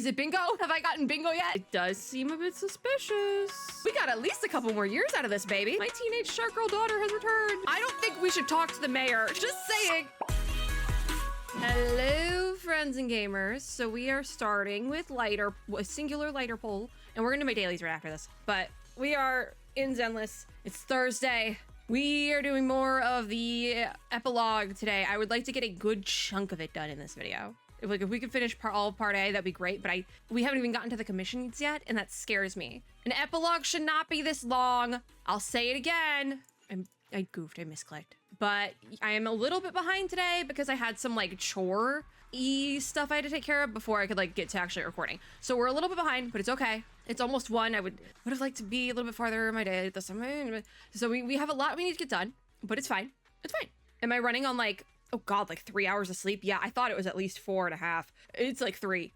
Is it bingo? Have I gotten bingo yet? It does seem a bit suspicious. We got at least a couple more years out of this, baby. My teenage shark girl daughter has returned. I don't think we should talk to the mayor. Just saying. Hello, friends and gamers. So we are starting with a singular lighter poll, and we're gonna do my dailies right after this. But we are in Zenless. It's Thursday. We are doing more of the epilogue today. I would like to get a good chunk of it done in this video. If we could finish all of part A, that'd be great, but we haven't even gotten to the commissions yet, and that scares me. An epilogue should not be this long. I'll say it again. I goofed, I misclicked. But I am a little bit behind today because I had some like chore-y stuff I had to take care of before I could like get to actually recording. So we're a little bit behind, but it's okay. It's almost 1. I would have liked to be a little bit farther in my day this time. So we have a lot we need to get done, but it's fine. It's fine. Am I running on like, oh God, like 3 hours of sleep? Yeah, I thought it was at least 4.5. It's like 3.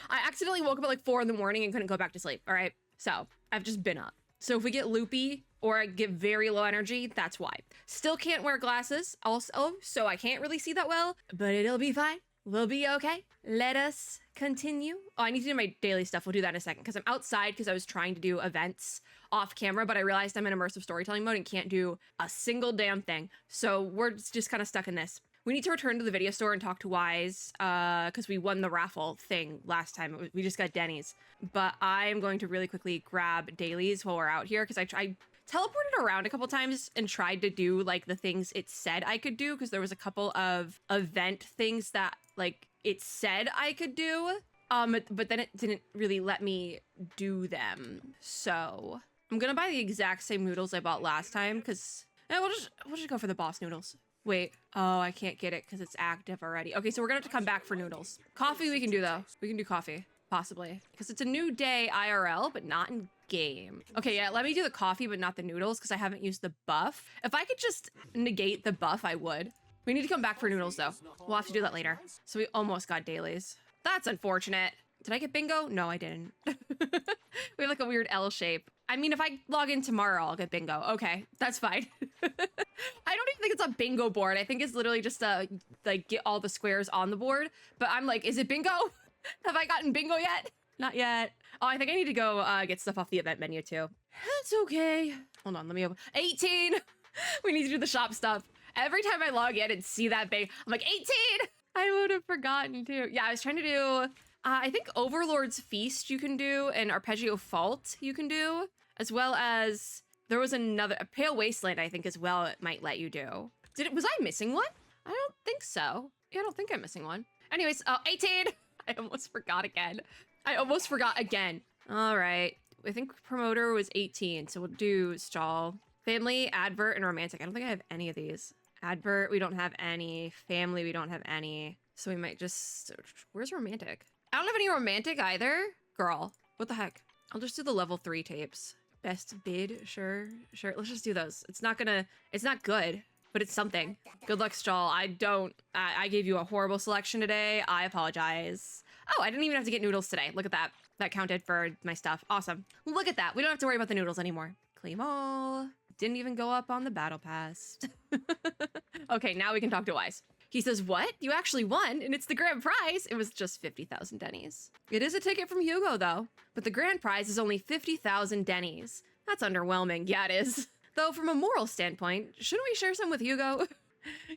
I accidentally woke up at like 4 in the morning and couldn't go back to sleep, all right? So I've just been up. So if we get loopy or I get very low energy, that's why. Still can't wear glasses also, so I can't really see that well, but it'll be fine. We'll be okay. Let us continue. Oh, I need to do my daily stuff. We'll do that in a second because I'm outside because I was trying to do events off camera, but I realized I'm in immersive storytelling mode and can't do a single damn thing. So we're just kind of stuck in this. We need to return to the video store and talk to Wise because we won the raffle thing last time. We just got Denny's. But I am going to really quickly grab dailies while we're out here because I teleported around a couple times and tried to do like the things it said I could do because there was a couple of event things that like it said I could do. But then it didn't really let me do them. So I'm gonna buy the exact same noodles I bought last time because we'll just go for the boss noodles. Wait, oh, I can't get it because it's active already. Okay, so we're gonna have to come back for noodles. Coffee we can do though. We can do coffee, possibly. Because it's a new day IRL, but not in game. Okay, yeah, let me do the coffee, but not the noodles because I haven't used the buff. If I could just negate the buff, I would. We need to come back for noodles though. We'll have to do that later. So we almost got dailies. That's unfortunate. Did I get bingo? No, I didn't. We have like a weird L shape. I mean, if I log in tomorrow, I'll get bingo. Okay, that's fine. I don't even think it's a bingo board. I think it's literally just like get all the squares on the board. But I'm like, is it bingo? Have I gotten bingo yet? Not yet. Oh, I think I need to go get stuff off the event menu too. That's okay. Hold on, let me open. 18. We need to do the shop stuff. Every time I log in and see that big, I'm like 18. I would have forgotten too. Yeah, I was trying to do, I think Overlord's Feast you can do and Arpeggio Fault you can do, as well as there was another, a Pale Wasteland I think as well it might let you do. Was I missing one? I don't think so. Yeah, I don't think I'm missing one. Anyways, 18. I almost forgot again. All right, I think promoter was 18, so we'll do stall. Family, advert, and romantic. I don't think I have any of these. Advert, we don't have any. Family, we don't have any. So we might just, where's romantic? I don't have any romantic either. Girl, what the heck? I'll just do the level 3 tapes. Best bid, sure. Let's just do those. It's not good, but it's something. Good luck, stall. I gave you a horrible selection today. I apologize. Oh, I didn't even have to get noodles today. Look at that. That counted for my stuff. Awesome. Look at that. We don't have to worry about the noodles anymore. Claim all. Didn't even go up on the battle pass. Okay, now we can talk to Wise. He says, what? You actually won, and it's the grand prize. It was just 50,000 Denny's. It is a ticket from Hugo, though. But the grand prize is only 50,000 Denny's. That's underwhelming. Yeah, it is. Though from a moral standpoint, shouldn't we share some with Hugo?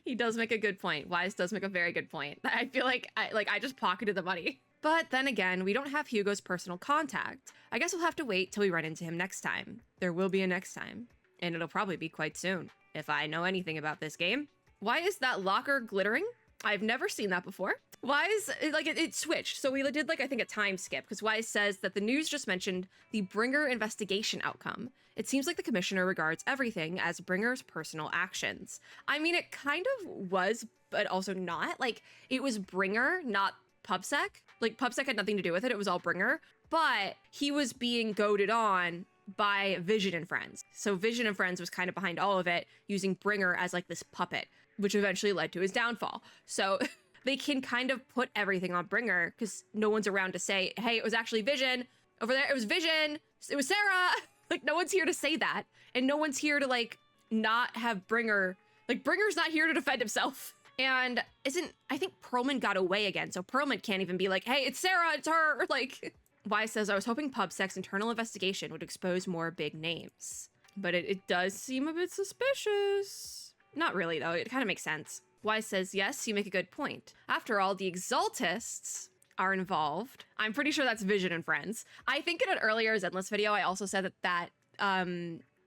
He does make a good point. Wise does make a very good point. I feel like I just pocketed the money. But then again, we don't have Hugo's personal contact. I guess we'll have to wait till we run into him next time. There will be a next time. And it'll probably be quite soon, if I know anything about this game. Why is that locker glittering? I've never seen that before. Wise, like it switched. So we did like, I think a time skip because Wise says that the news just mentioned the Bringer investigation outcome. It seems like the commissioner regards everything as Bringer's personal actions. I mean, it kind of was, but also not. Like it was Bringer, not PubSec. Like PubSec had nothing to do with it. It was all Bringer, but he was being goaded on by Vision and Friends. So Vision and Friends was kind of behind all of it, using Bringer as like this puppet, which eventually led to his downfall. So they can kind of put everything on Bringer because no one's around to say, hey, it was actually Vision. Over there, it was Vision. It was Sarah. Like no one's here to say that. And no one's here to like not have Bringer. Like Bringer's not here to defend himself. And I think Perlman got away again, so Perlman can't even be like, hey, it's Sarah, it's her. Like, Wise says, I was hoping PubSec's internal investigation would expose more big names. But it does seem a bit suspicious. Not really, though. It kind of makes sense. Wise says, yes, you make a good point. After all, the Exaltists are involved. I'm pretty sure that's Vision and Friends. I think in an earlier Zenless video, I also said that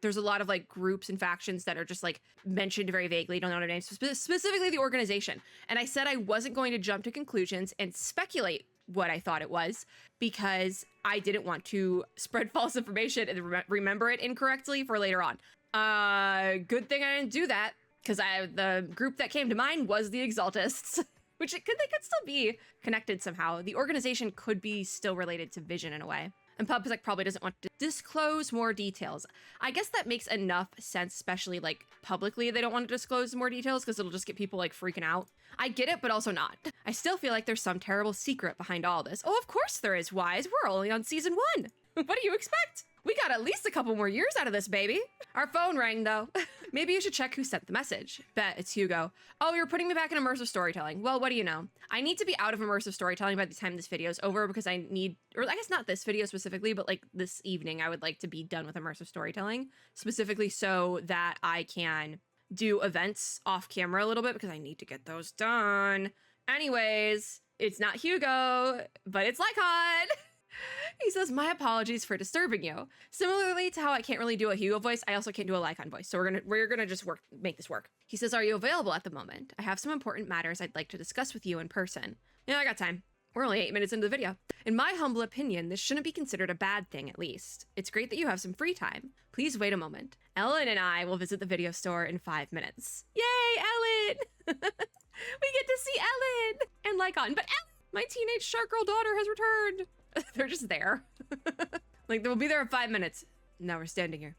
there's a lot of like groups and factions that are just like mentioned very vaguely, don't know their names, specifically the organization. And I said I wasn't going to jump to conclusions and speculate what I thought it was because I didn't want to spread false information and remember it incorrectly for later on. Good thing I didn't do that because the group that came to mind was the Exaltists, which they could still be connected somehow. The organization could be still related to Vision in a way. And PubSec probably doesn't want to disclose more details. I guess that makes enough sense, especially like publicly they don't want to disclose more details because it'll just get people like freaking out. I get it, but also not. I still feel like there's some terrible secret behind all this. Oh, of course there is, Wise. We're only on season 1. What do you expect? We got at least a couple more years out of this, baby. Our phone rang, though. Maybe you should check who sent the message. Bet it's Hugo. Oh, you're putting me back in immersive storytelling. Well, what do you know? I need to be out of immersive storytelling by the time this video is over because I need, or I guess not this video specifically, but like this evening, I would like to be done with immersive storytelling, specifically so that I can do events off camera a little bit because I need to get those done. Anyways, it's not Hugo, but it's Lycaon. He says, my apologies for disturbing you. Similarly to how I can't really do a Hugo voice, I also can't do a Lycaon voice. So we're gonna just make this work. He says, are you available at the moment? I have some important matters I'd like to discuss with you in person. Yeah, I got time. We're only 8 minutes into the video. In my humble opinion, this shouldn't be considered a bad thing, at least. It's great that you have some free time. Please wait a moment. Ellen and I will visit the video store in 5 minutes. Yay, Ellen! We get to see Ellen and Lycaon. But Ellen, my teenage shark girl daughter has returned. They're just there. Like, they'll be there in 5 minutes. Now we're standing here.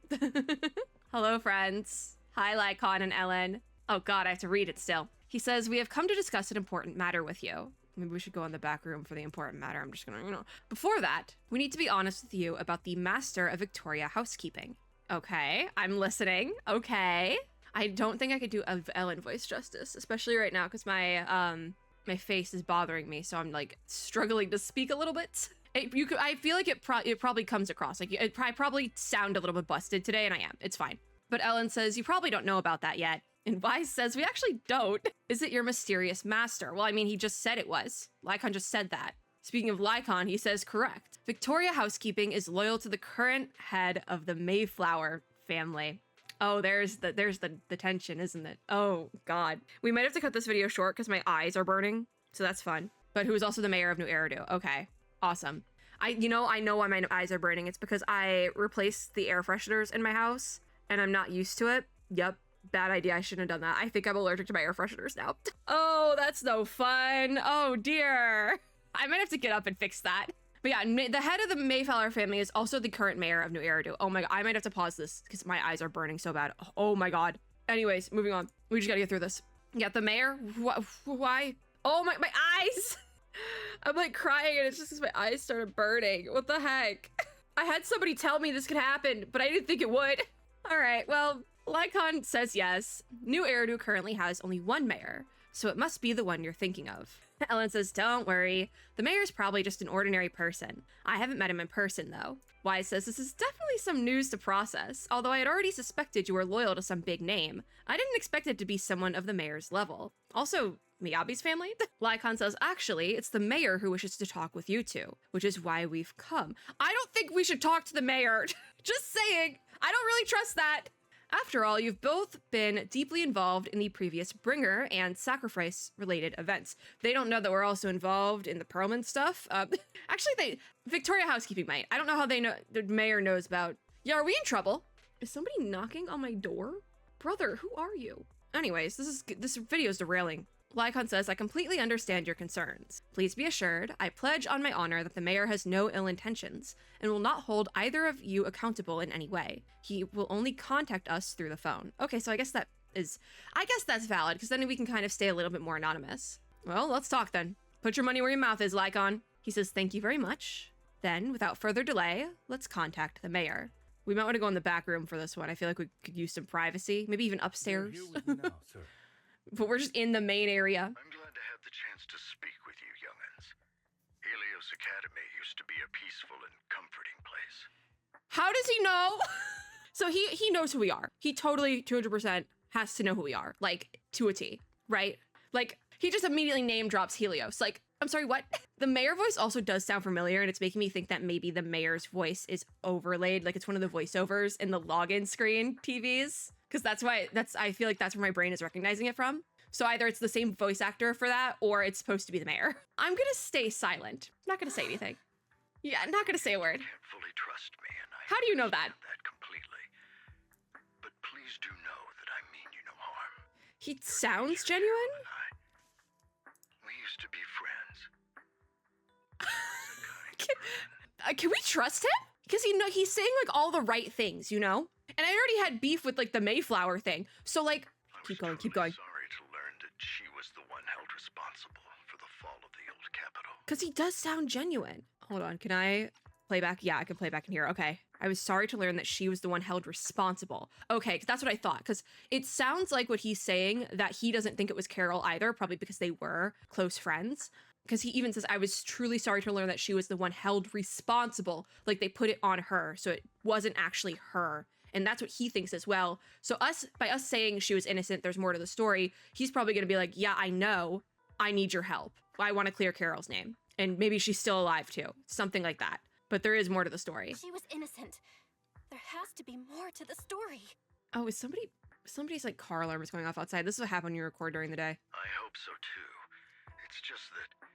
Hello, friends. Hi, Lycaon and Ellen. Oh God, I have to read it still. He says, we have come to discuss an important matter with you. Maybe we should go in the back room for the important matter. I'm just gonna, Before that, we need to be honest with you about the Master of Victoria housekeeping. Okay, I'm listening. Okay. I don't think I could do a Ellen voice justice, especially right now, because my face is bothering me, so I'm like struggling to speak a little bit. I feel like it probably comes across like I probably sound a little bit busted today, and I am. It's fine. But Ellen says, you probably don't know about that yet. And Wise says, we actually don't. Is it your mysterious master? Well, I mean, he just said it was. Lycaon just said that. Speaking of Lycaon, he says, correct. Victoria Housekeeping is loyal to the current head of the Mayflower family. Oh, there's the tension, isn't it? Oh, God. We might have to cut this video short because my eyes are burning, so that's fun. But who is also the mayor of New Eridu. Okay, awesome. I know why my eyes are burning. It's because I replaced the air fresheners in my house, and I'm not used to it. Yep, bad idea. I shouldn't have done that. I think I'm allergic to my air fresheners now. Oh, that's no fun. Oh, dear. I might have to get up and fix that. But yeah, the head of the Mayflower family is also the current mayor of New Eridu. Oh my God, I might have to pause this because my eyes are burning so bad. Oh my God. Anyways, moving on. We just gotta get through this. Yeah, the mayor, why? Oh my eyes. I'm like crying and it's just because my eyes started burning. What the heck? I had somebody tell me this could happen, but I didn't think it would. All right, well, Lycaon says yes. New Eridu currently has only one mayor, so it must be the one you're thinking of. Ellen says, don't worry. The mayor's probably just an ordinary person. I haven't met him in person, though. Wise says, this is definitely some news to process. Although I had already suspected you were loyal to some big name, I didn't expect it to be someone of the mayor's level. Also, Miyabi's family? Lycaon says, actually, it's the mayor who wishes to talk with you two, which is why we've come. I don't think we should talk to the mayor. Just saying. I don't really trust that. After all, you've both been deeply involved in the previous Bringer and Sacrifice-related events. They don't know that we're also involved in the Perlman stuff. Actually, Victoria Housekeeping might. I don't know how they know. The mayor knows about. Yeah, are we in trouble? Is somebody knocking on my door? Brother, who are you? Anyways, this video's derailing. Lycaon says, I completely understand your concerns. Please be assured, I pledge on my honor that the mayor has no ill intentions and will not hold either of you accountable in any way. He will only contact us through the phone. Okay, so I guess that's valid, because then we can kind of stay a little bit more anonymous. Well, let's talk then. Put your money where your mouth is, Lycaon. He says, thank you very much. Then, without further delay, let's contact the mayor. We might want to go in the back room for this one. I feel like we could use some privacy, maybe even upstairs. You're here with me now, sir. but we're just in the main area. I'm glad to have the chance to speak with you, young'uns. Helios Academy used to be a peaceful and comforting place. How does he know? So he knows who we are. He totally 200% has to know who we are, like to a T, right? Like he just immediately name drops Helios. Like, I'm sorry, what? The mayor voice also does sound familiar, and it's making me think that maybe the mayor's voice is overlaid, like it's one of the voiceovers in the login screen TVs. Because I feel like that's where my brain is recognizing it from. So either it's the same voice actor for that, or it's supposed to be the mayor. I'm gonna stay silent. I'm not gonna say anything. Yeah, I'm not gonna say a word. You can't fully trust me, and I How do you know that? understand that completely. But please do know that I mean you no harm. He sounds genuine? We used to be friends. Can we trust him? Because he's saying like all the right things, you know? And I already had beef with like the Mayflower thing. So like, keep going. Sorry to learn that she was the one held responsible for the fall of the old capital. Because he does sound genuine. Hold on, can I play back? Yeah, I can play back in here. Okay. I was sorry to learn that she was the one held responsible. Okay, because that's what I thought. Because it sounds like what he's saying, that he doesn't think it was Carol either, probably because they were close friends. Because he even says, I was truly sorry to learn that she was the one held responsible. Like they put it on her, so it wasn't actually her. And that's what he thinks as well. So by us saying she was innocent, there's more to the story, he's probably gonna be like, yeah, I know, I need your help. I wanna clear Carol's name. And maybe she's still alive too, something like that. But there is more to the story. She was innocent. There has to be more to the story. Oh, is somebody's like car alarm is going off outside. This is what happens when you record during the day. I hope so too. It's just that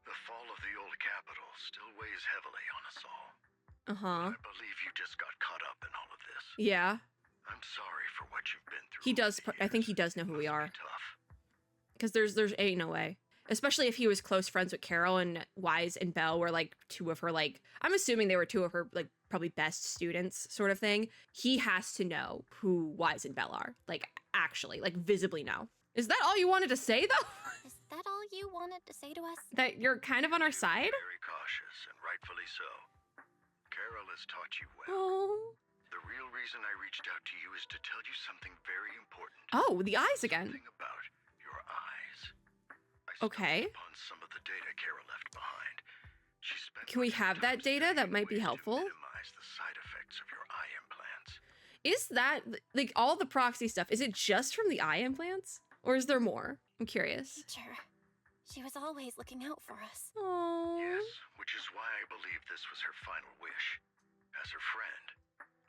the fall of the old capital still weighs heavily on us all. Uh-huh. I believe you just got caught up in all of this. Yeah. I'm sorry for what you've been through. He does, I think he does know who we are. Because there's ain't no way. Especially if he was close friends with Carol, and Wise and Belle were like two of her, like, I'm assuming they were two of her, like, probably best students sort of thing. He has to know who Wise and Belle are. Like, actually, like, visibly know. Is that all you wanted to say, though? Is that all you wanted to say to us? That you're kind of on our side? Very cautious, and rightfully so. Carol has taught you well. Oh. The real reason I reached out to you is to tell you something very important. Oh, the eyes again. Something about your eyes. Okay. Upon some of the data Carol left behind. She spent Can we much have time that data? That studying might be ways to helpful. minimize the side effects of your eye implants. Is that, like, all the proxy stuff, is it just from the eye implants? Or is there more? I'm curious. Teacher, she was always looking out for us. Oh. Yes, which is why I believe this was her final wish. As her friend,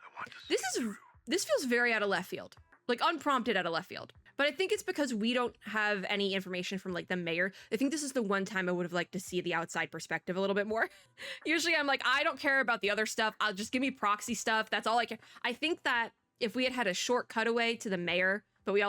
I want to see it through. This feels very out of left field. Like, unprompted out of left field. But I think it's because we don't have any information from, like, the mayor. I think this is the one time I would have liked to see the outside perspective a little bit more. Usually I'm like, I don't care about the other stuff. I'll just give me proxy stuff. That's all I care. I think that if we had had a short cutaway to the mayor, but we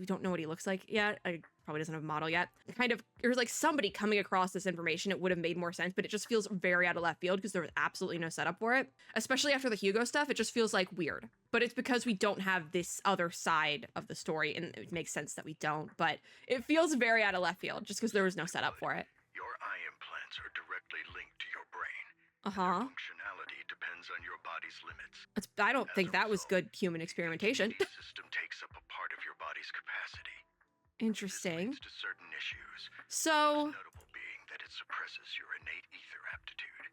don't know what he looks like yet. I probably doesn't have a model yet. Kind of, there's like somebody coming across this information, it would have made more sense, but it just feels very out of left field because there was absolutely no setup for it. Especially after the Hugo stuff, it just feels like weird. But it's because we don't have this other side of the story, and it makes sense that we don't, but it feels very out of left field just because there was no setup for it. Your eye implants are directly linked to your brain. Uh-huh. Functionality depends on your body's limits. I don't think that was good human experimentation. The system takes up a part of your body's capacity. Interesting. This leads to certain issues. So, Most notable being that it suppresses your innate ether aptitude.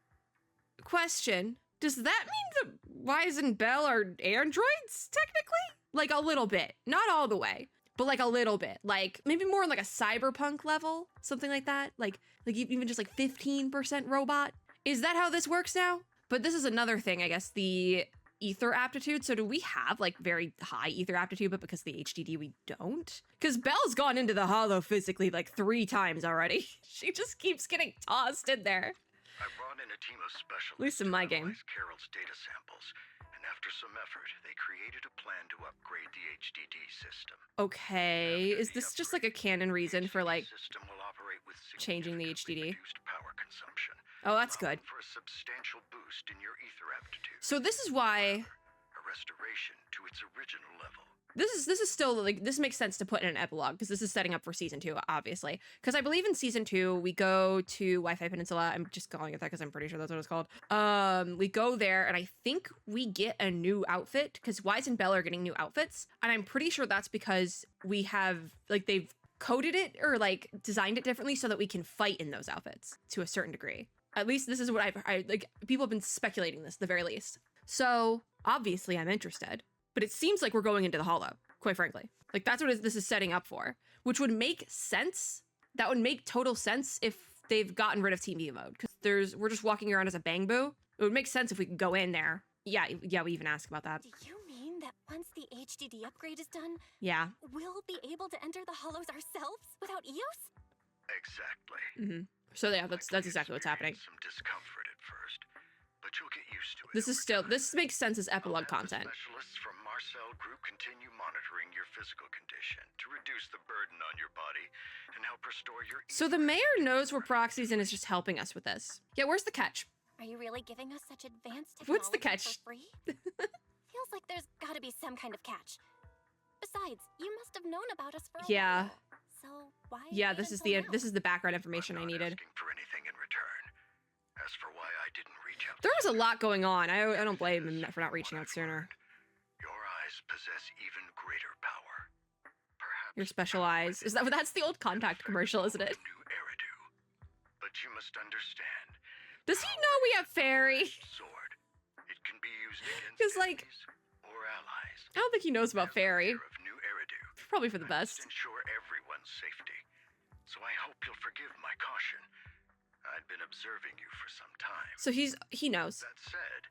question, does that mean that Wise and Belle are androids, technically? Like, a little bit. Not all the way, but like a little bit. Like, maybe more on like a cyberpunk level, something like that. Like even just like 15% robot. Is that how this works now? But this is another thing, I guess, the ether aptitude. So do we have like very high ether aptitude, but because of the HDD we don't? Because Belle's gone into the hollow physically like 3 times already. She just keeps getting tossed in there. I brought in a team of specialists. At least in my game. Carol's data samples, and after some effort, they created a plan to upgrade the HDD system. Okay, is this just like a canon reason for like system will operate with changing the HDD? reduced power consumption. Oh, that's good. For a substantial boost in your ether aptitude. So this is why A restoration to its original level. this is still like, this makes sense to put in an epilogue because this is setting up for season 2, obviously. Because I believe in season 2 we go to Wi-Fi Peninsula. I'm just calling it that because I'm pretty sure that's what it's called. We go there and I think we get a new outfit because Wise and Belle are getting new outfits, and I'm pretty sure that's because we have like they've coded it or like designed it differently so that we can fight in those outfits to a certain degree. At least this is what I like. People have been speculating this at the very least. So obviously I'm interested, but it seems like we're going into the Hollow, quite frankly. Like that's what this is setting up for, which would make sense. That would make total sense if they've gotten rid of Team V mode because we're just walking around as a bang boo. It would make sense if we could go in there. Yeah, we even asked about that. Do you mean that once the HDD upgrade is done, Yeah. we'll be able to enter the hollows ourselves without EOS? Exactly. Mm-hmm. So yeah, that's exactly what's happening. Some discomfort at first, but you'll get used to it. This makes sense as epilogue I'll have the content. Specialists from Marcel Group continue monitoring your physical condition to reduce the burden on your body and help restore your. So the mayor knows we're proxies and is just helping us with this. Yeah, where's the catch? Are you really giving us such advanced technology What's the catch? for free? Feels like there's gotta be some kind of catch. Besides, you must have known about us for a Yeah. while. So why? Yeah, wait this is until the now? this is the background information I I'm not needed. asking for anything in return. As for why I didn't reach out. There was a lot going on. I don't blame him for not reaching out sooner. Your eyes possess even greater power. Perhaps Your special eyes. That's the old Contact commercial, isn't it? New Eridu. But you must understand. Does he know we have fairy? Sword. It can be used against 'Cause, like, enemies or allies. I don't think he knows about fairy. Of New Eridu. Probably for the I must best. ensure everyone's safety. So I hope you'll forgive my caution. I'd been observing you for some time. So he knows. That said,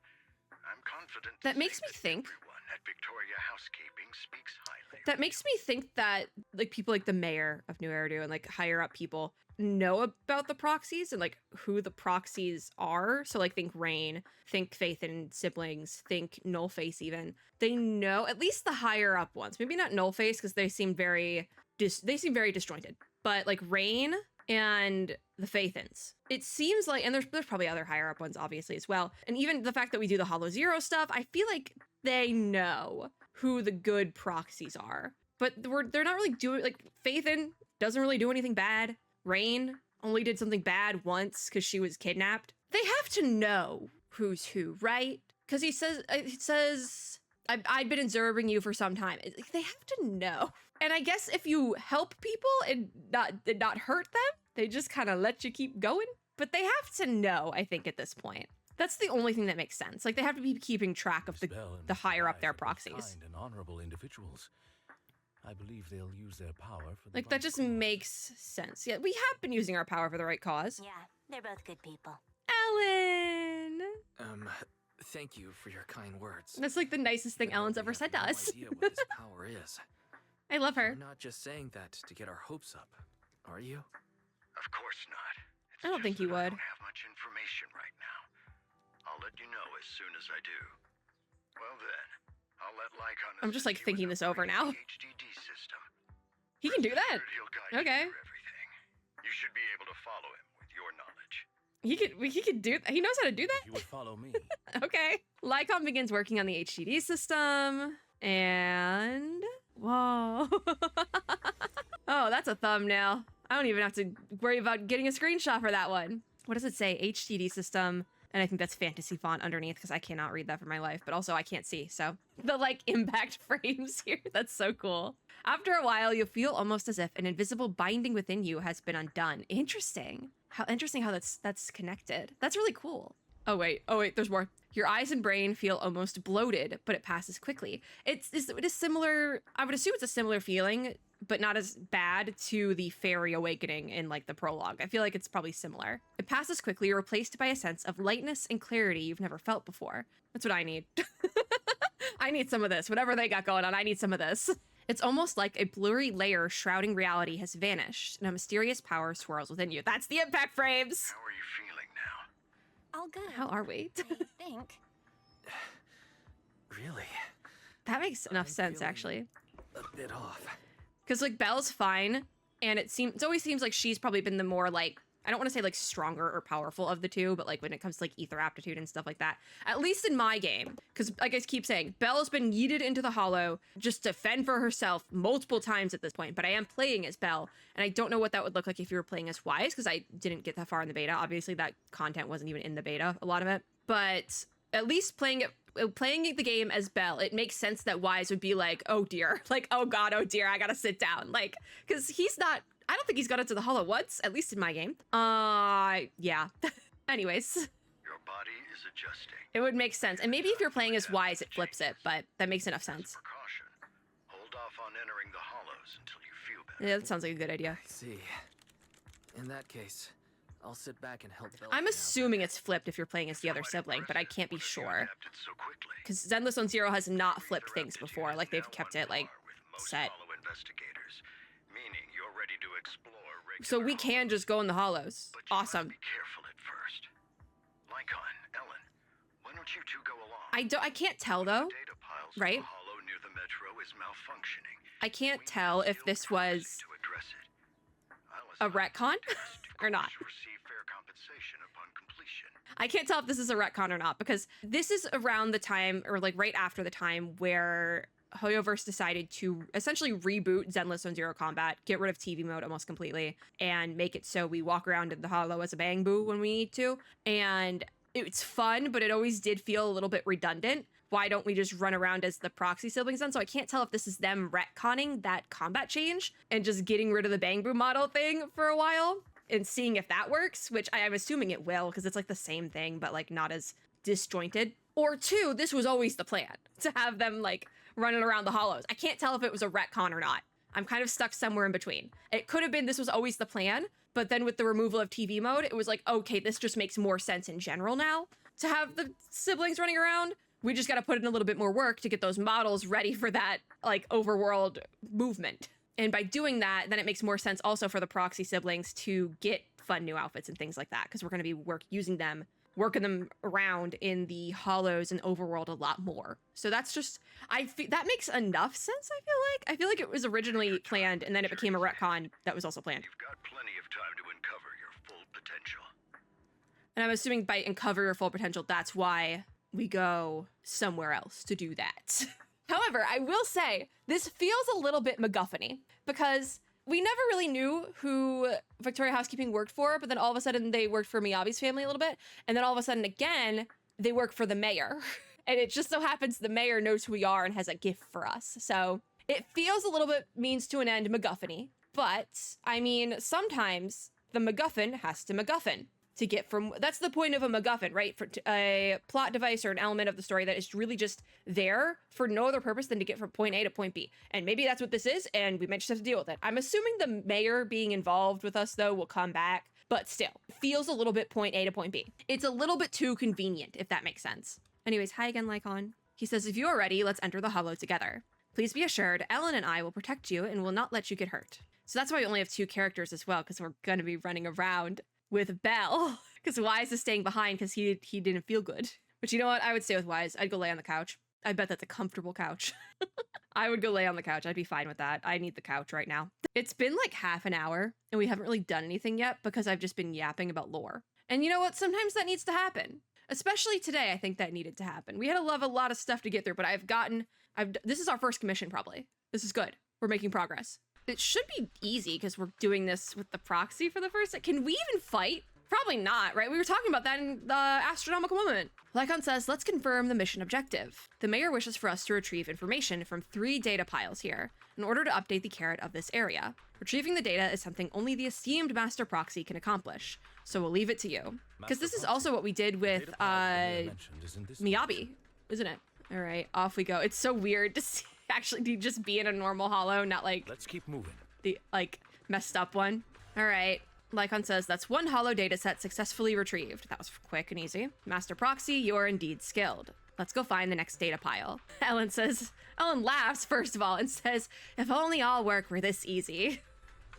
I'm confident. That to makes say me think. Everyone at Victoria Housekeeping speaks highly. That makes me think that like people like the mayor of New Eridu and like higher up people know about the proxies and like who the proxies are. So like think Rain, think Faith and siblings, think Nullface even. They know at least the higher up ones. Maybe not Nullface because they seem very disjointed. But like Rain and the Faithins. It seems like, and there's probably other higher up ones obviously as well. And even the fact that we do the Hollow Zero stuff, I feel like they know who the good proxies are. But they're not really doing, like Faithin doesn't really do anything bad. Rain only did something bad once because she was kidnapped. They have to know who's who, right? Because it says, I've been observing you for some time. They have to know. And I guess if you help people and not hurt them, they just kind of let you keep going. But they have to know, I think, at this point. That's the only thing that makes sense. Like, they have to be keeping track of the higher up their proxies. Kind and honorable individuals. I believe they'll use their power for the Like, that right just cause. makes sense. Yeah, we have been using our power for the right cause. Yeah, they're both good people. Ellen! Thank you for your kind words. That's like the nicest thing Even though Ellen's we ever have said to no us. idea what this power is. I love her. We're not just saying that to get our hopes up, are you? Of course not. It's I don't think just you that I would. don't have much information right now. I'll let you know as soon as I do. Well then, I'll let Lycaon. I'm just, like, assist you thinking with this over now. upgrading the HDD system. He can do Rest that. assured he'll guide you Okay. through everything. You should be able to follow him with your knowledge. He could do that. He knows how to do If you would follow me. that. Okay. Lycon begins working on the HDD system. And whoa. Oh, that's a thumbnail. I don't even have to worry about getting a screenshot for that one. What does it say? HDD system. And I think that's fantasy font underneath because I cannot read that for my life, but also I can't see. So the like impact frames here, that's so cool. After a while, you'll feel almost as if an invisible binding within you has been undone. Interesting. How interesting how that's connected. That's really cool. Oh wait, there's more. Your eyes and brain feel almost bloated, but it passes quickly. It is similar, I would assume it's a similar feeling, but not as bad to the fairy awakening in like the prologue. I feel like it's probably similar. It passes quickly, replaced by a sense of lightness and clarity you've never felt before. That's what I need. I need some of this. Whatever they got going on, I need some of this. It's almost like a blurry layer shrouding reality has vanished, and a mysterious power swirls within you. That's the impact frames! How are you feeling now? All good. How are we? I think. Really? That makes enough I'm sense, feeling actually. A bit off. Because, like, Belle's fine, and it always seems like she's probably been the more, like, I don't want to say like stronger or powerful of the two, but like when it comes to like ether aptitude and stuff like that, at least in my game, because like I keep saying, Belle's been yeeted into the hollow just to fend for herself multiple times at this point, but I am playing as Belle, and I don't know what that would look like if you were playing as Wise, because I didn't get that far in the beta. Obviously that content wasn't even in the beta, a lot of it, but at least playing the game as Belle, it makes sense that Wise would be like, oh dear, like, oh god, oh dear, I gotta sit down, like, because he's not, I don't think he's got into the hollow once, at least in my game. Yeah. Anyways. Your body is adjusting. It would make sense. And maybe if you're playing as Wise, it flips it, but that makes enough sense. Precaution. Hold off on entering the hollows until you feel better. Yeah, that sounds like a good idea. I see. In that case, I'll sit back and help Belle. I'm assuming it's flipped if you're playing as the other sibling, but I can't be sure. Because Zenless Zone Zero has not flipped things before. Like, they've kept it, like, set. So we can just go in the hollows. Awesome. Be careful at first. Lycaon, Ellen, why don't you two go along? I can't tell though, right? Hollow near the metro is malfunctioning. I can't tell if this was a retcon or not. I can't tell if this is a retcon or not, because this is around the time, or like right after the time, where HoYoverse decided to essentially reboot Zenless Zone Zero combat, get rid of TV mode almost completely, and make it so we walk around in the hollow as a bang boo when we need to. And it's fun, but it always did feel a little bit redundant. Why don't we just run around as the proxy siblings then? So I can't tell if this is them retconning that combat change and just getting rid of the bang boo model thing for a while and seeing if that works, which I'm assuming it will, because it's like the same thing, but like not as disjointed. Or two, this was always the plan, to have them like running around the hollows. I can't tell if it was a retcon or not. I'm kind of stuck somewhere in between. It could have been this was always the plan, but then with the removal of TV mode, it was like, okay, this just makes more sense in general now to have the siblings running around. We just got to put in a little bit more work to get those models ready for that like overworld movement. And by doing that, then it makes more sense also for the proxy siblings to get fun new outfits and things like that, because we're going to be working them around in the hollows and overworld a lot more. So that's just, that makes enough sense, I feel like. I feel like it was originally planned, and then it became a retcon that was also planned. You've got plenty of time to uncover your full potential. And I'm assuming by uncover your full potential, that's why we go somewhere else to do that. However, I will say, this feels a little bit MacGuffin-y, because we never really knew who Victoria Housekeeping worked for, but then all of a sudden they worked for Miyabi's family a little bit, and then all of a sudden again, they work for the mayor. And it just so happens the mayor knows who we are and has a gift for us. So it feels a little bit means to an end MacGuffin-y, but I mean, sometimes the MacGuffin has to MacGuffin to get from, that's the point of a MacGuffin, right? For a plot device or an element of the story that is really just there for no other purpose than to get from point A to point B. And maybe that's what this is, and we might just have to deal with it. I'm assuming the mayor being involved with us, though, will come back, but still, feels a little bit point A to point B. It's a little bit too convenient, if that makes sense. Anyways, hi again, Lycaon. He says, if you are ready, let's enter the hollow together. Please be assured, Ellen and I will protect you and will not let you get hurt. So that's why we only have 2 characters as well, because we're going to be running around with Belle, because Wise is staying behind because he didn't feel good. But you know what? I would stay with Wise. I'd go lay on the couch. I bet that's a comfortable couch. I would go lay on the couch. I'd be fine with that. I need the couch right now. It's been like half an hour and we haven't really done anything yet because I've just been yapping about lore. And you know what? Sometimes that needs to happen. Especially today, I think that needed to happen. We had a lot of stuff to get through, but this is our first commission probably. This is good. We're making progress. It should be easy because we're doing this with the proxy for the first time. Can we even fight? Probably not, right? We were talking about that in the astronomical moment. Lycaon says, let's confirm the mission objective. The mayor wishes for us to retrieve information from 3 data piles here in order to update the carrot of this area. Retrieving the data is something only the esteemed master proxy can accomplish, so we'll leave it to you. Because this is also what we did with Miyabi, isn't it? All right, off we go. It's so weird to see actually just be in a normal hollow, not like Let's keep moving. the like messed up one. All right. Lycaon says, that's 1 hollow dataset successfully retrieved. That was quick and easy. Master Proxy, you're indeed skilled. Let's go find the next data pile. Ellen laughs, first of all, and says, if only all work were this easy.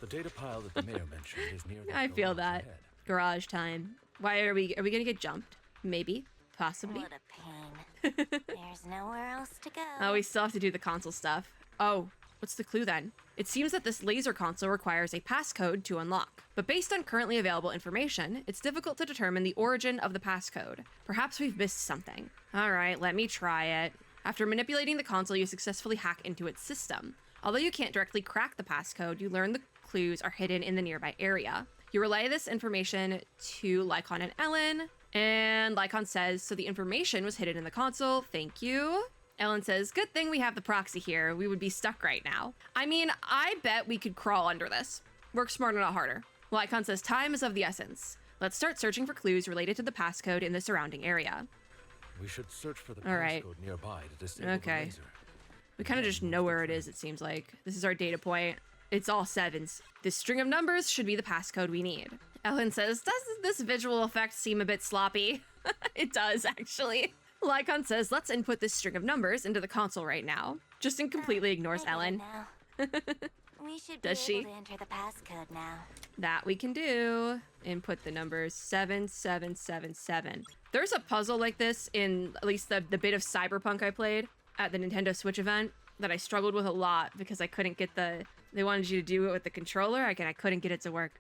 The data pile that the mayor mentioned is near the I feel garage that. ahead. Garage time. Why are we gonna get jumped? Maybe. Possibly. What a pain. There's nowhere else to go. Oh, we still have to do the console stuff. Oh, What's the clue then? It seems that this laser console requires a passcode to unlock. But based on currently available information, it's difficult to determine the origin of the passcode. Perhaps we've missed something. All right, let me try it. After manipulating the console, you successfully hack into its system. Although you can't directly crack the passcode, you learn the clues are hidden in the nearby area. You relay this information to Lycaon and Ellen, and Lycaon says, so the information was hidden in the console, thank you. Ellen says, good thing we have the proxy here. We would be stuck right now. I mean, I bet we could crawl under this. Work smarter, not harder. Lycaon says, time is of the essence. Let's start searching for clues related to the passcode in the surrounding area. We should search for the All right. passcode nearby to disable the Okay. laser. We kind of just know where it is, it seems like. This is our data point. It's all sevens. This string of numbers should be the passcode we need. Ellen says, does this visual effect seem a bit sloppy? It does, actually. Lycaon says, let's input this string of numbers into the console right now. Justin completely ignores Ellen. We should Does be she? able to enter the passcode now. That we can do. Input the numbers 7777. There's a puzzle like this in at least the bit of Cyberpunk I played at the Nintendo Switch event that I struggled with a lot because I couldn't get they wanted you to do it with the controller. I couldn't get it to work.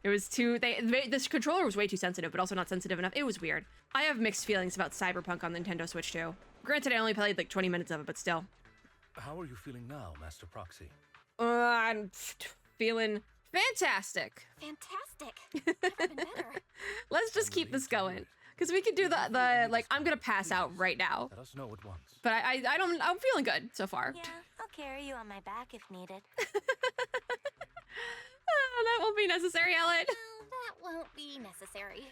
It was this controller was way too sensitive, but also not sensitive enough. It was weird. I have mixed feelings about Cyberpunk on the Nintendo Switch too. Granted, I only played like 20 minutes of it, but still. How are you feeling now, Master Proxy? I'm feeling fantastic. Fantastic. Never been better. Let's just keep this going. Because we could do the like, I'm gonna pass out right now. Let us know at once. But I'm feeling good so far. Yeah, I'll carry you on my back if needed. Oh, that won't be necessary, Ellen. Well, that won't be necessary.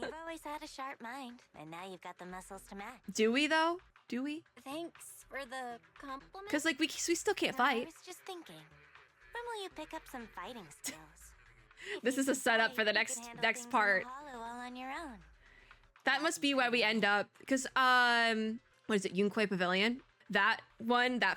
You've always had a sharp mind, and now you've got the muscles to match. Do we though? Do we? Thanks for the compliment. Because like we still can't No, I fight. was just thinking. When will you pick up some fighting skills? If This you is a can setup fight, for the you next can handle next things in part. the hollow all on your own. That must be why we end up because what is it, Yunquei Pavilion? That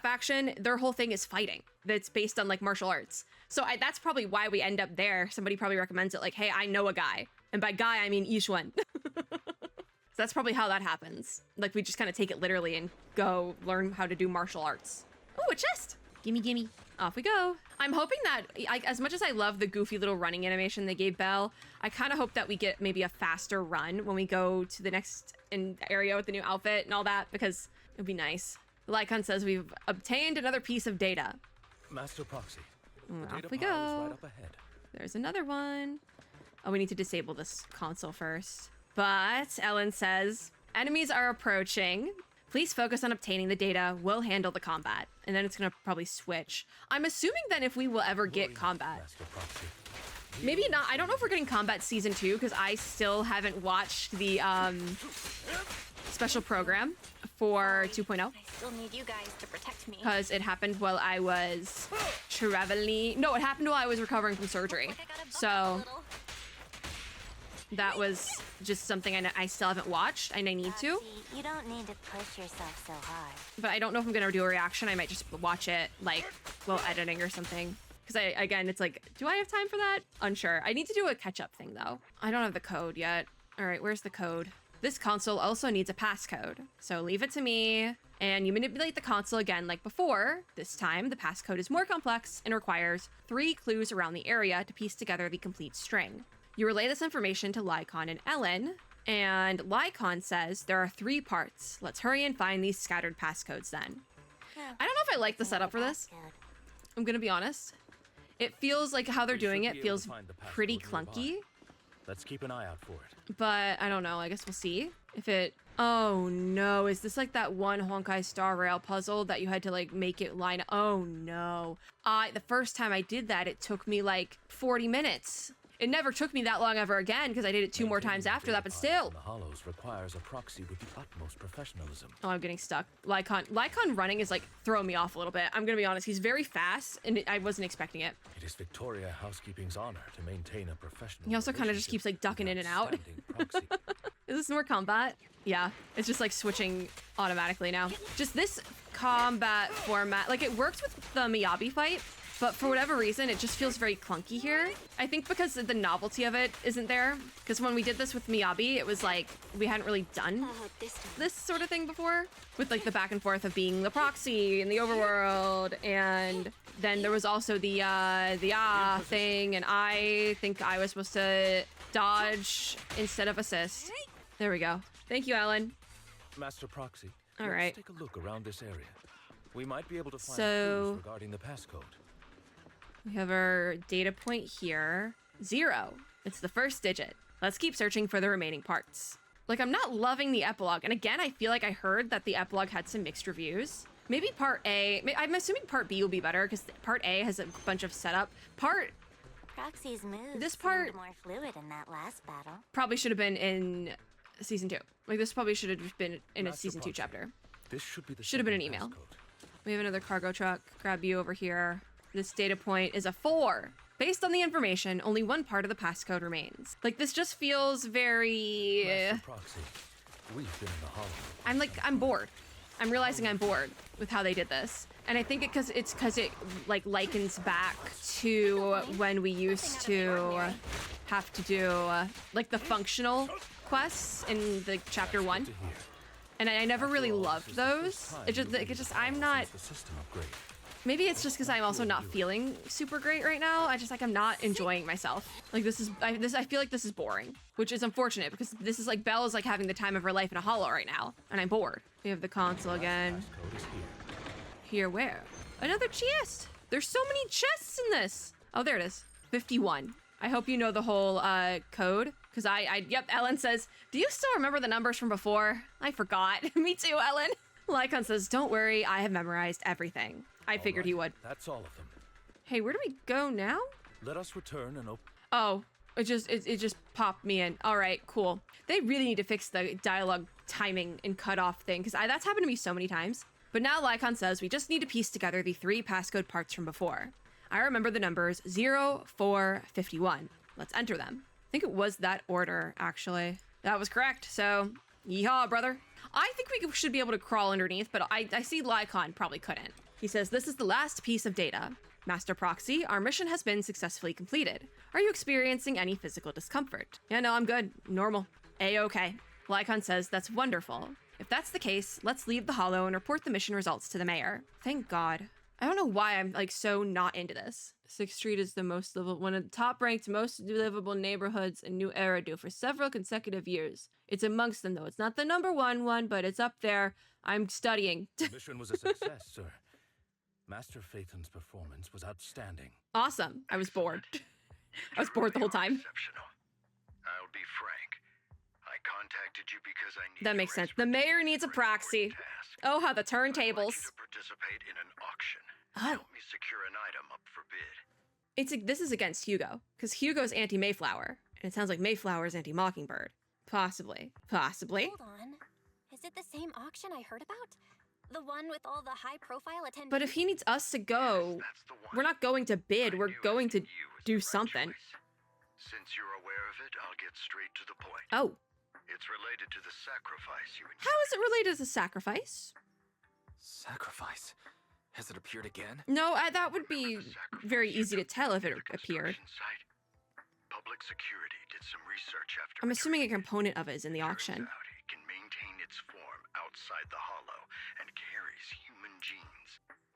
faction, their whole thing is fighting. That's based on like martial arts. So that's probably why we end up there. Somebody probably recommends it like, hey, I know a guy. And by guy, I mean Yishuan. So that's probably how that happens. Like we just kind of take it literally and go learn how to do martial arts. Oh, a chest. Gimme, gimme. Off we go. I'm hoping that, as much as I love the goofy little running animation they gave Belle, I kind of hope that we get maybe a faster run when we go to the next area with the new outfit and all that, because it'd be nice. Lycaon says we've obtained another piece of data. Master Proxy. The Off data we pile is go. right up ahead. There's another one. Oh, we need to disable this console first. But Ellen says, enemies are approaching. Please focus on obtaining the data. We'll handle the combat. And then it's gonna probably switch. I'm assuming then if we will ever get combat. Master Proxy. Maybe not. I don't know if we're getting combat season 2 because I still haven't watched the special program for 2.0 I still need you guys to protect me. because it happened while I was traveling. No, it happened while I was recovering from surgery. Like I got a bump a So little. that was just something I still haven't watched and I need to. Foxy, you don't need to push yourself so hard. But I don't know if I'm gonna do a reaction. I might just watch it like while editing or something. Because again, it's like, do I have time for that? Unsure. I need to do a catch-up thing though. I don't have the code yet. All right, where's the code? This console also needs a passcode. So leave it to me. And you manipulate the console again like before. This time, the passcode is more complex and requires 3 clues around the area to piece together the complete string. You relay this information to Lycaon and Ellen. And Lycaon says there are 3 parts. Let's hurry and find these scattered passcodes then. I don't know if I like the setup for this. Passcode. I'm gonna be honest. It feels like how they're We doing should it be able to feels find the passcode pretty nearby. clunky, Let's keep an eye out for it. but I don't know. I guess we'll see if it. Oh no, is this like that one Honkai Star Rail puzzle that you had to like make it line? Oh no. The first time I did that, it took me like 40 minutes. It never took me that long ever again because I did it 2 more times Maintaining the after that, but data piles still. in The hollows requires a proxy with the utmost professionalism. Oh, I'm getting stuck. Lycaon running is like throwing me off a little bit. I'm gonna be honest. He's very fast, and I wasn't expecting it. It is Victoria Housekeeping's honor to maintain a professional. He also kinda just keeps, like, ducking in and out. outstanding proxy. Is this more combat? Yeah, it's just like switching automatically now. Just this combat format, like it works with the Miyabi fight, but for whatever reason, it just feels very clunky here. I think because the novelty of it isn't there. Because when we did this with Miyabi, it was like, we hadn't really done this sort of thing before. With like the back and forth of being the proxy in the overworld, and then there was also the thing, and I think I was supposed to dodge instead of assist. There we go. Thank you, Ellen. Master Proxy, All let's right. take a look around this area. We might be able to find So- clues regarding the passcode. We have our data point here. 0. It's the first digit. Let's keep searching for the remaining parts. Like, I'm not loving the epilogue. And again, I feel like I heard that the epilogue had some mixed reviews. Maybe part A, I'm assuming part B will be better because part A has a bunch of setup. Proxy's moves This part- seemed more fluid in that last battle. Probably should have been in season 2. Like, this probably should have been in a Master season 2 Proxy, chapter. This should be the Should have been an second email. passcode. We have another cargo truck. Grab you over here. This data point is a 4. Based on the information, only one part of the passcode remains. Like, this just feels very... Master Proxy, we've been in the hollow. I'm bored. I'm realizing I'm bored with how they did this. And I think it's because it like likens back to when we used to have to do like the functional quests in the chapter 1. To hear. And I never really After all, loved this is the first those. time It just, you've been I'm not, since the system upgrade. maybe it's just because I'm also not feeling super great right now. I'm not enjoying myself. Like I feel like this is boring, which is unfortunate because this is like, Belle is like having the time of her life in a hollow right now. And I'm bored. We have the console again. Passcode is here. Here where? Another chest! There's so many chests in this! Oh, there it is. 51. I hope you know the whole code. Because yep, Ellen says, do you still remember the numbers from before? I forgot. Me too, Ellen. Lycaon says, don't worry, I have memorized everything. I All figured he right, would. That's all of them. Hey, where do we go now? Let us return and open. Oh, it just popped me in. All right, cool. They really need to fix the dialogue timing and cutoff thing, because that's happened to me so many times. But now Lycaon says we just need to piece together the 3 passcode parts from before. I remember the numbers 0, 4, 51. Let's enter them. I think it was that order, actually. That was correct, so yeehaw, brother. I think we should be able to crawl underneath, but I see Lycaon probably couldn't. He says, this is the last piece of data. Master Proxy, our mission has been successfully completed. Are you experiencing any physical discomfort? Yeah, no, I'm good. Normal. A-okay. Lycaon says, that's wonderful. If that's the case, let's leave the hollow and report the mission results to the mayor. Thank God. I don't know why I'm like so not into this. 6th Street is the most livable, one of the top-ranked, most livable neighborhoods in New Eridu for several consecutive years. It's amongst them, though. It's not the #1 one, but it's up there. I'm studying. The mission was a success, sir. Master Phaethon's performance was outstanding. Awesome. I was bored. I was bored the whole time. Exceptional. I'll be frank. I contacted you because I need That makes your sense. The mayor needs a expertise for an proxy. important task. Oh, how the I'd like you turntables. to participate in an auction. Oh. Help me secure an item up for bid. This is against Hugo, because Hugo's anti-Mayflower, and it sounds like Mayflower's anti-Mockingbird. Possibly. Possibly. Hold on. Is it the same auction I heard about? The one with all the high-profile attendees? But if he needs us to go, That's the one. we're not going to bid. I We're knew going to asking you was do the right something. choice. Since you're aware of it, I'll get straight to the point. Oh, It's related to the sacrifice you how is it related to sacrifice? Sacrifice? Has it appeared again? No, that would be very easy to tell if it the appeared. construction site. Public security did some research after I'm assuming a returning. component of it is in the Turns auction. out it can maintain its form outside the hollow and carries human genes.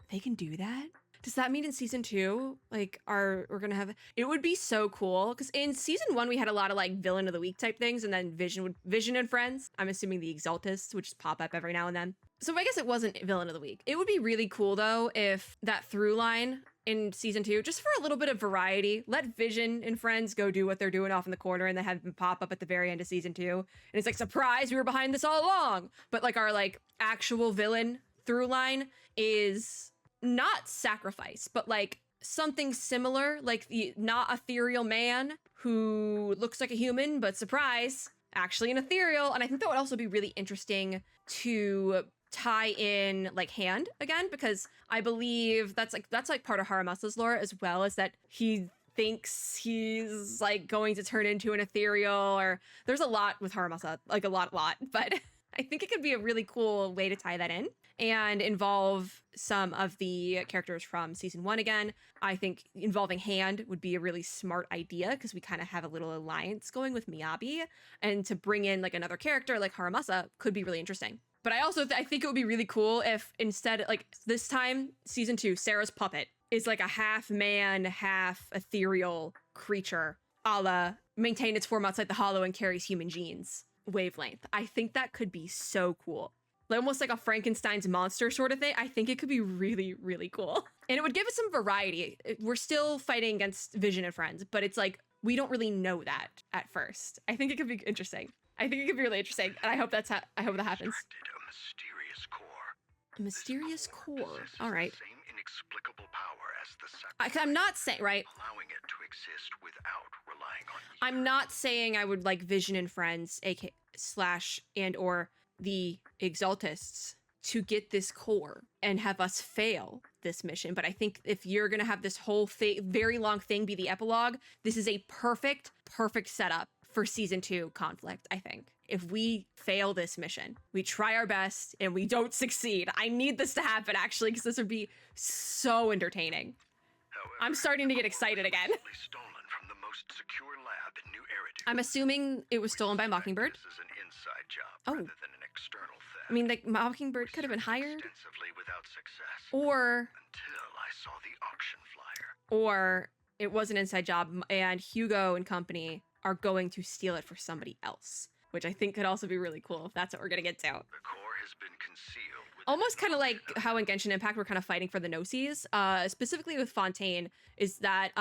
They can do that? Does that mean in season 2, like, we're gonna have... It would be so cool, because in season 1, we had a lot of, like, villain of the week type things, and then Vision and Friends. I'm assuming the Exaltists would just pop up every now and then. So I guess it wasn't villain of the week. It would be really cool, though, if that through line in season 2, just for a little bit of variety, let Vision and Friends go do what they're doing off in the corner, and then have them pop up at the very end of season 2. And it's like, surprise, we were behind this all along! But, like, our, like, actual villain through line is... not sacrifice, but like something similar, like the not ethereal man who looks like a human, but surprise, actually an ethereal. And I think that would also be really interesting to tie in like Hand again, because I believe that's like part of Haramasa's lore as well, is that he thinks he's like going to turn into an ethereal, or there's a lot with Haramasa, like a lot, but I think it could be a really cool way to tie that in. and involve some of the characters from season 1 again. I think involving Hand would be a really smart idea because we kind of have a little alliance going with Miyabi, and to bring in like another character like Haramasa could be really interesting. But I also I think it would be really cool if instead, like this time, season 2, Sarah's puppet is like a half man, half ethereal creature, a la maintain its form outside the hollow and carries human genes wavelength. I think that could be so cool. Like almost like a Frankenstein's monster sort of thing. I think it could be really, really cool. And it would give us some variety. We're still fighting against Vision and friends, but it's like, we don't really know that at first. I think it could be interesting. I think it could be really interesting. And I hope that happens. A mysterious core. A mysterious core. All right. The same inexplicable power as the sacrifice, I'm not saying, right? allowing it to exist without relying on you. I'm not saying I would like Vision and Friends, / and or the Exaltists to get this core and have us fail this mission. But I think if you're going to have this whole very long thing be the epilogue, this is a perfect setup for season 2 conflict, I think. If we fail this mission, we try our best and we don't succeed. I need this to happen, actually, because this would be so entertaining. However, I'm starting to get excited again. stolen from the most secure lab in New Eridu. I'm assuming it was stolen by Mockingbird. This is an inside job Oh. rather than an external theft. I mean, like, Mockingbird could have been hired, Extensively without success. or Until I saw the auction flyer. it was an inside job and Hugo and company are going to steal it for somebody else, which I think could also be really cool if that's what we're gonna get to. The core has been concealed with Almost kind of like how in Genshin Impact we're kind of fighting for the Gnosis, specifically with Fontaine, is that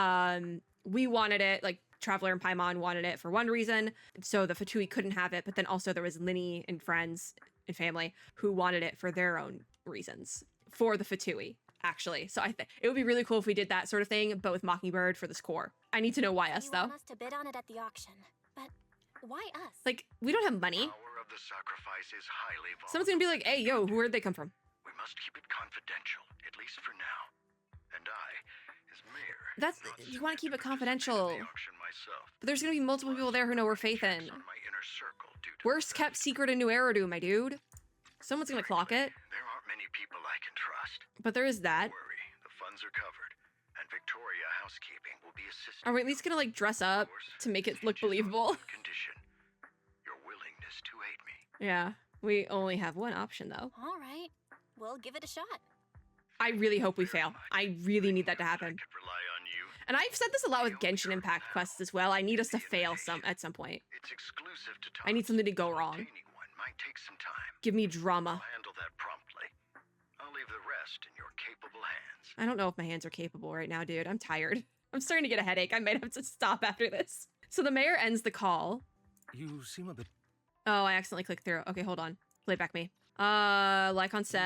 we wanted it, like Traveler and Paimon wanted it for one reason, so the Fatui couldn't have it, but then also there was Linny and friends and family who wanted it for their own reasons, for the Fatui, actually. So I think it would be really cool if we did that sort of thing, but with Mockingbird for this core. I need to know why us, You though. want us to bid on it at the auction, but why us? Like, we don't have money. power of the sacrifice is highly volatile. Someone's gonna be like, hey, yo, where'd they come from? We must keep it confidential, at least for now. And I, as mayor, That's, not you want to keep it superintendent confidential. of the auction myself. But there's gonna be multiple people there who know we're Faith in. Checks on my inner circle due to Worst the kept theft. secret in New Eridu, my dude. Someone's gonna clock it, There aren't many people I can trust. but there is that. Don't worry, the funds are covered, and Victoria Housekeeping will be assisting. Are we at least gonna like dress up to make it look believable? Condition your willingness to aid me. Yeah, we only have one option though. All right, we'll give it a shot. I really hope we fail. I really need that to happen. I could rely on you. And I've said this a lot with Genshin Impact quests as well. I need us to fail at some point. It's exclusive to I need Tots, something to go so wrong. obtaining one might take some time. Give me drama. I'll handle that promptly. I'll leave the rest in your capable hands. I don't know if my hands are capable right now, dude. I'm tired. I'm starting to get a headache. I might have to stop after this. So the mayor ends the call. You seem a bit. Oh, I accidentally clicked through. Okay, hold on. Play back me. Lycaon you seem a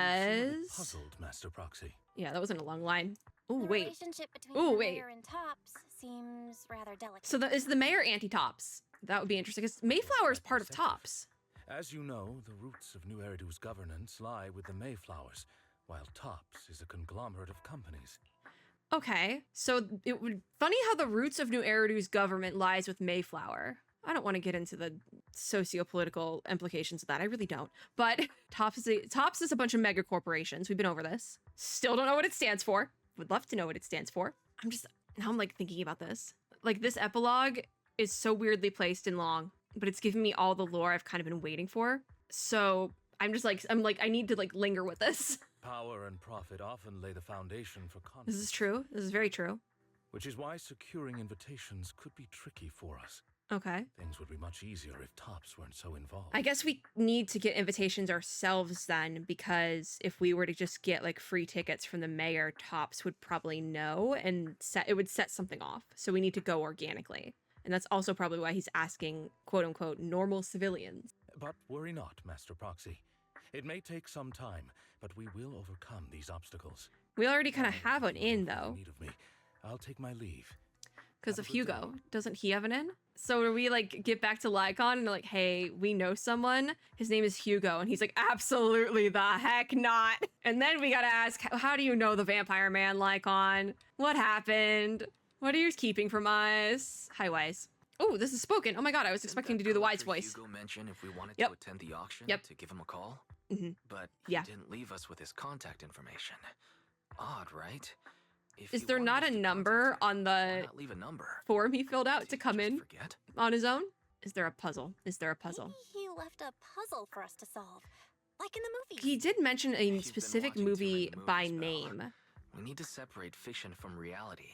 bit says... puzzled, Master Proxy. Yeah, that wasn't a long line. Oh, The wait. relationship between Ooh, the wait. mayor and Tops seems rather delicate. So is the mayor anti-Tops? That would be interesting, because Mayflower is part of Tops. As you know, the roots of New Eridu's governance lie with the Mayflowers, while Tops is a conglomerate of companies. Okay, so it would... Funny how the roots of New Eridu's government lies with Mayflower. I don't want to get into the socio-political implications of that. I really don't. But Tops is a bunch of mega corporations. We've been over this. Still don't know what it stands for. Would love to know what it stands for. Now I'm like thinking about this. Like this epilogue is so weirdly placed and long, but it's giving me all the lore I've kind of been waiting for. So I'm like, I need to like linger with this. Power and profit often lay the foundation for conflict. This is true. This is very true. Which is why securing invitations could be tricky for us. Okay. Things would be much easier if Tops weren't so involved. I guess we need to get invitations ourselves then, because if we were to just get like free tickets from the mayor, Tops would probably know and it would set something off. So we need to go organically. And that's also probably why he's asking quote unquote normal civilians. But worry not, Master Proxy. It may take some time, but we will overcome these obstacles. We already kind of have an in though, Need of me. I'll take my leave. because of Have a good Hugo. day. Doesn't he have an in? So do we like get back to Lycaon and like, hey, we know someone. His name is Hugo. And he's like, absolutely the heck not. And then we gotta ask, how do you know the vampire man, Lycaon? What happened? What are you keeping from us? Hi, Wise. Oh, this is spoken. Oh my god, I was expecting to do the Wise voice. Hugo mention if we wanted Yep. to attend the auction Yep. to give him a call? But Yeah. he didn't leave us with his contact information. Odd, right? If Is he there wanted not us a to number contact him, on why the not leave a number? form he filled out Did to he come just in forget? on his own? Is there a puzzle? Is there a puzzle? Maybe he left a puzzle for us to solve, like in the movies. He did mention a You've been specific watching too movie many by movies, Belle. name. We need to separate fiction from reality.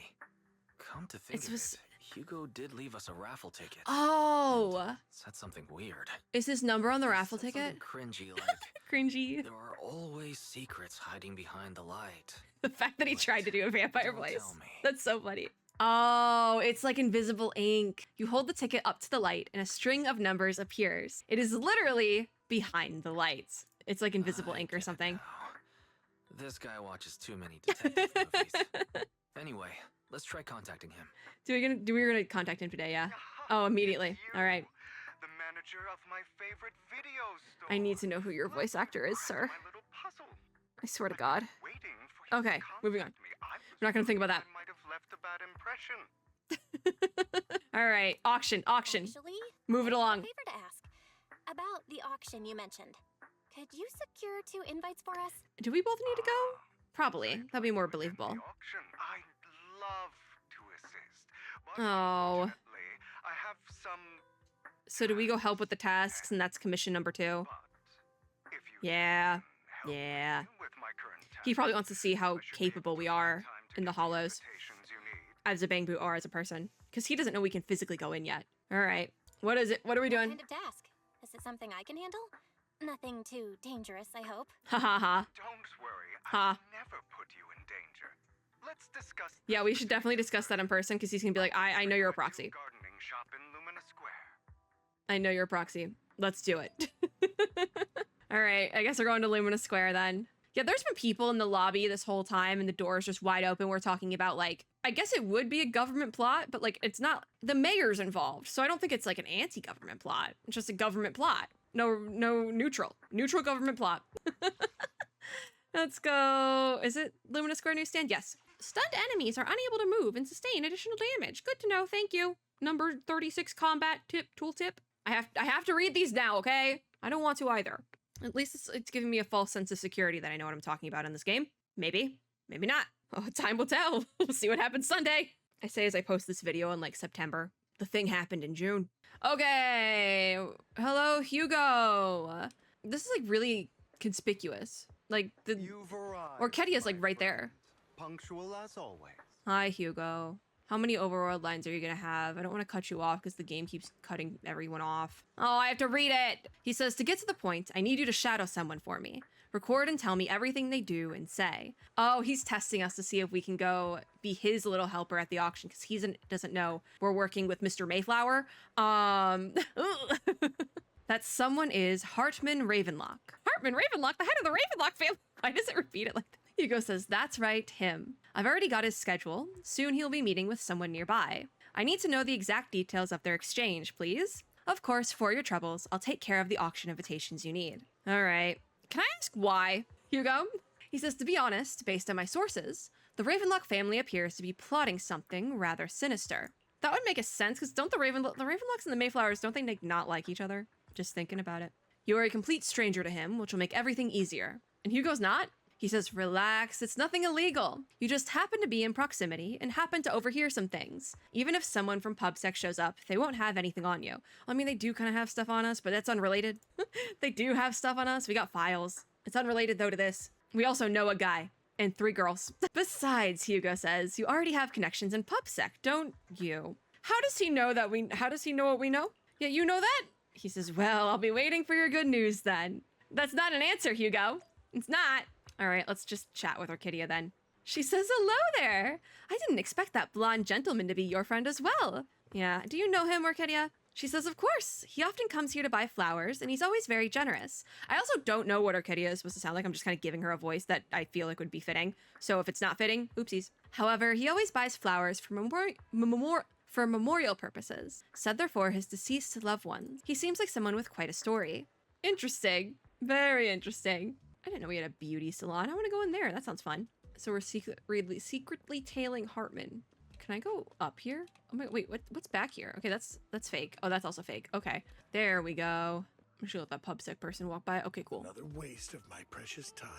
Come to think It of was- it, Hugo did leave us a raffle ticket. Oh, Said something weird. is his number on the raffle Said ticket? something cringy like, Cringy. there are always secrets hiding behind the light. The fact that he tried to do a vampire Don't voice. tell me. That's so funny. Oh, it's like invisible ink. You hold the ticket up to the light and a string of numbers appears. It is literally behind the lights. It's like invisible I ink or get it something. now. This guy watches too many detective movies. Anyway, let's try contacting him. We're gonna contact him today, yeah? Oh, immediately. It's you, All right. The manager of my favorite video store. I need to know who your voice actor is, sir. My little puzzle. I swear to God. Waiting for you Okay, to moving on. contact me. I was We're not gonna think about afraid that. I might have left a bad impression. All right, auction. Actually, Move it I have a along. favor to ask. About the auction you mentioned. Could you secure 2 invites for us? Do we both need to go? Probably. That'd be more believable. The auction. I'd love to assist. But Oh. unfortunately, I have some. So do we go help with the tasks and that's commission number 2? But if you Yeah. can help Yeah. me with my current He probably tasks, wants to see how I should be able capable to we find are time to in the give you hollows. invitations you need. As a Bang Boot or as a person. Because he doesn't know we can physically go in yet. All right. What is it? What are we What doing? kind of task? Is it something I can handle? Nothing too dangerous, I hope. Ha ha ha. Don't worry, Huh. I'll never put you in danger. Let's discuss. Yeah, we should definitely discuss that in person because he's gonna be like, I know you're a proxy. Gardening shop in Lumina Square. I know you're a proxy. Let's do it. All right, I guess we're going to Lumina Square then. Yeah, there's been people in the lobby this whole time and the door's just wide open. We're talking about like, I guess it would be a government plot, but like it's not, the mayor's involved. So I don't think it's like an anti-government plot. It's just a government plot. No, neutral government plot. Let's go. Is it Lumina Square newsstand? Yes. Stunned enemies are unable to move and sustain additional damage. Good to know. Thank you. Number 36 combat tooltip. I have to read these now, okay? I don't want to either. At least it's giving me a false sense of security that I know what I'm talking about in this game. Maybe. Maybe not. Oh, time will tell. We'll see what happens Sunday. I say as I post this video in like September. The thing happened in June. Okay. Hello, Hugo. This is like really conspicuous. Like the Orchidia's like right there. Punctual as always. Hi, Hugo. How many overworld lines are you gonna have? I don't want to cut you off because the game keeps cutting everyone off. Oh, I have to read it. He says, to get to the point, I need you to shadow someone for me. Record and tell me everything they do and say. Oh, he's testing us to see if we can go be his little helper at the auction because he doesn't know we're working with Mr. Mayflower. That someone is Hartman Ravenlock. Hartman Ravenlock, the head of the Ravenlock family. Why does it repeat it like that? Hugo says, that's right, him. I've already got his schedule. Soon he'll be meeting with someone nearby. I need to know the exact details of their exchange, please. Of course, for your troubles, I'll take care of the auction invitations you need. All right. Can I ask why, Hugo? He says, to be honest, based on my sources, the Ravenlock family appears to be plotting something rather sinister. That would make a sense, because don't the Ravenlocks and the Mayflowers, don't they not like each other? Just thinking about it. You are a complete stranger to him, which will make everything easier. And Hugo's not? He says, relax, it's nothing illegal. You just happen to be in proximity and happen to overhear some things. Even if someone from PubSec shows up, they won't have anything on you. I mean, they do kind of have stuff on us, but that's unrelated. They do have stuff on us. We got files. It's unrelated, though, to this. We also know a guy and 3 girls. Besides, Hugo says, you already have connections in PubSec, don't you? How does he know what we know? Yeah, you know that? He says, well, I'll be waiting for your good news then. That's not an answer, Hugo. It's not. All right, let's just chat with Orchidia then. She says, hello there. I didn't expect that blonde gentleman to be your friend as well. Yeah, do you know him, Orchidia? She says, of course. He often comes here to buy flowers, and he's always very generous. I also don't know what Orchidia is supposed to sound like. I'm just kind of giving her a voice that I feel like would be fitting. So if it's not fitting, oopsies. However, he always buys flowers for memorial purposes, said they're for his deceased loved ones. He seems like someone with quite a story. Interesting. Very interesting. I didn't know we had a beauty salon. I want to go in there. That sounds fun. So we're secretly tailing Hartman. Can I go up here? Oh my, wait, what's back here? Okay, that's fake. Oh, that's also fake. Okay, there we go. I'm just gonna let that pub sick person walk by. Okay, cool. Another waste of my precious time.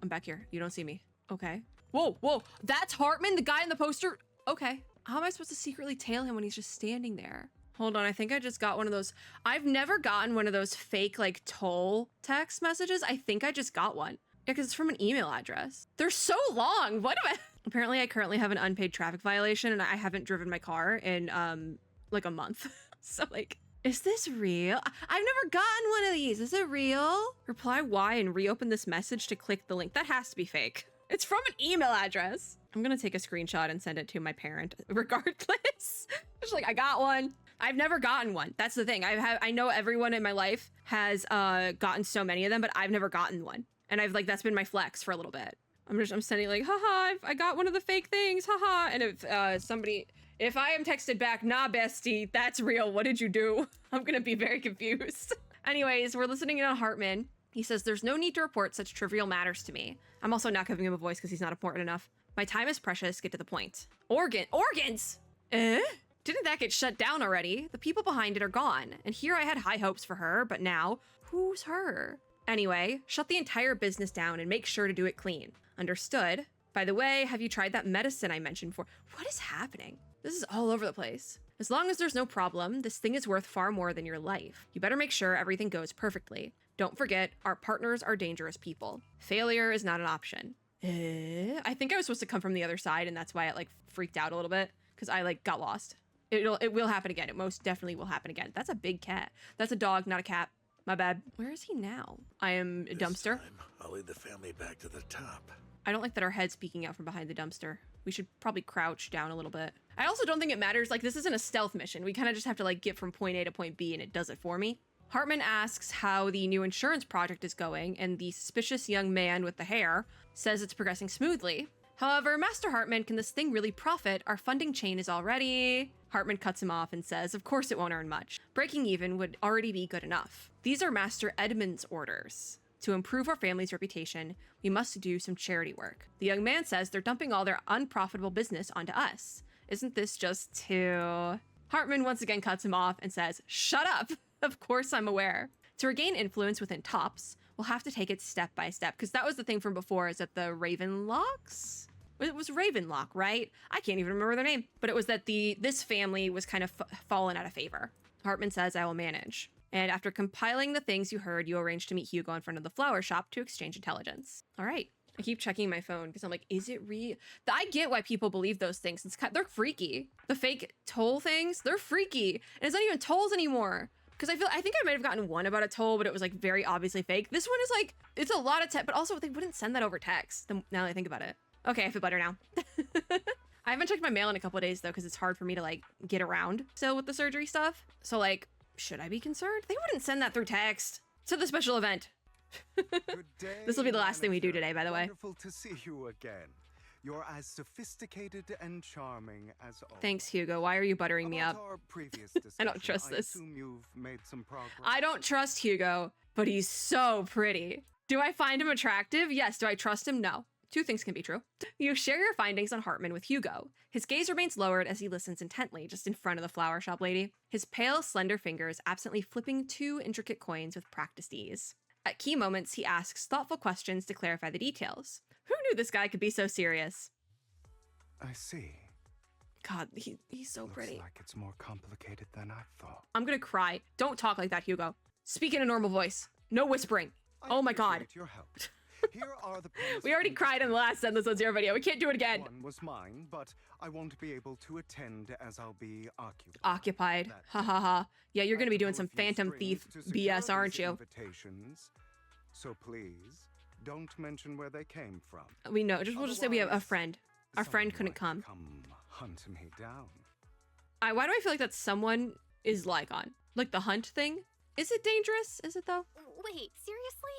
I'm back here. You don't see me. Okay. Whoa, whoa. That's Hartman, the guy in the poster? Okay. How am I supposed to secretly tail him when he's just standing there? Hold on, I think I just got one of those. I've never gotten one of those fake, like, toll text messages. I think I just got one. Yeah, because it's from an email address. They're so long. What am I? Apparently, I currently have an unpaid traffic violation, and I haven't driven my car in, like, a month. So, like... Is this real? I've never gotten one of these. Is it real? Reply Y and reopen this message to click the link. That has to be fake. It's from an email address. I'm gonna take a screenshot and send it to my parent regardless. Just like, I got one. I've never gotten one. That's the thing. I know everyone in my life has gotten so many of them, but I've never gotten one. And I've like, that's been my flex for a little bit. I'm sending like, haha, I got one of the fake things, haha. And if I am texted back, nah, bestie, that's real. What did you do? I'm gonna be very confused. Anyways, we're listening in on Hartman. He says, there's no need to report such trivial matters to me. I'm also not giving him a voice because he's not important enough. My time is precious. Get to the point. Organs? Didn't that get shut down already? The people behind it are gone. And here I had high hopes for her, but now, who's her? Anyway, shut the entire business down and make sure to do it clean. Understood. By the way, have you tried that medicine I mentioned before? What is happening? This is all over the place. As long as there's no problem, this thing is worth far more than your life. You better make sure everything goes perfectly. Don't forget, our partners are dangerous people. Failure is not an option. I think I was supposed to come from the other side, and that's why it like freaked out a little bit, because I like got lost. It will happen again. It most definitely will happen again. That's a big cat. That's a dog, not a cat. My bad. Where is he now? I am a dumpster. This time, I'll lead the family back to the top. I don't like that our head's peeking out from behind the dumpster. We should probably crouch down a little bit. I also don't think it matters. Like, this isn't a stealth mission. We kind of just have to, like, get from point A to point B, and it does it for me. Hartman asks how the new insurance project is going, and the suspicious young man with the hair says it's progressing smoothly. However, Master Hartman, can this thing really profit? Our funding chain is already... Hartman cuts him off and says, of course it won't earn much. Breaking even would already be good enough. These are Master Edmund's orders. To improve our family's reputation, we must do some charity work. The young man says they're dumping all their unprofitable business onto us. Isn't this just too... Hartman once again cuts him off and says, shut up! Of course I'm aware. To regain influence within Tops, we'll have to take it step by step, because that was the thing from before, is that the Ravenlocks? It was Ravenlock, right? I can't even remember their name. But it was that this family was kind of fallen out of favor. Hartman says, I will manage. And after compiling the things you heard, you arranged to meet Hugo in front of the flower shop to exchange intelligence. All right. I keep checking my phone because I'm like, is it real? I get why people believe those things. They're freaky. The fake toll things, they're freaky. And it's not even tolls anymore. Because I think I might have gotten one about a toll, but it was like very obviously fake. This one is like, it's a lot of text, but also they wouldn't send that over text. Now that I think about it. Okay, I feel better now. I haven't checked my mail in a couple of days though, because it's hard for me to like get around still with the surgery stuff. So like, should I be concerned? They wouldn't send that through text. To the special event. This will be the last thing we do today, by the way. Wonderful to see you again. You're as sophisticated and charming as always. Thanks, Hugo. Why are you buttering me up? Our previous I don't trust I this. assume you've made some progress. I don't trust Hugo, but he's so pretty. Do I find him attractive? Yes. Do I trust him? No. Two things can be true. You share your findings on Hartman with Hugo. His gaze remains lowered as he listens intently, just in front of the flower shop lady. His pale, slender fingers absently flipping two intricate coins with practiced ease. At key moments, he asks thoughtful questions to clarify the details. Who knew this guy could be so serious? I see. God, he's so pretty. Looks like it's more complicated than I thought. I'm gonna cry. Don't talk like that, Hugo. Speak in a normal voice. No whispering. Oh my God. Appreciate your help. Here are the We already cried in the last Zenless Zone Zero video. We can't do it again. One was mine, but I won't be able to attend as I'll be occupied. Occupied. Ha ha ha. Yeah, you're gonna be doing some Phantom Thief BS, aren't you? Invitations, so please don't mention where they came from. We know. We'll just say we have a friend. Our friend couldn't come. Come hunt me down. Why do I feel like that someone is Lycaon? Like the hunt thing? Is it dangerous? Is it though? Wait, seriously?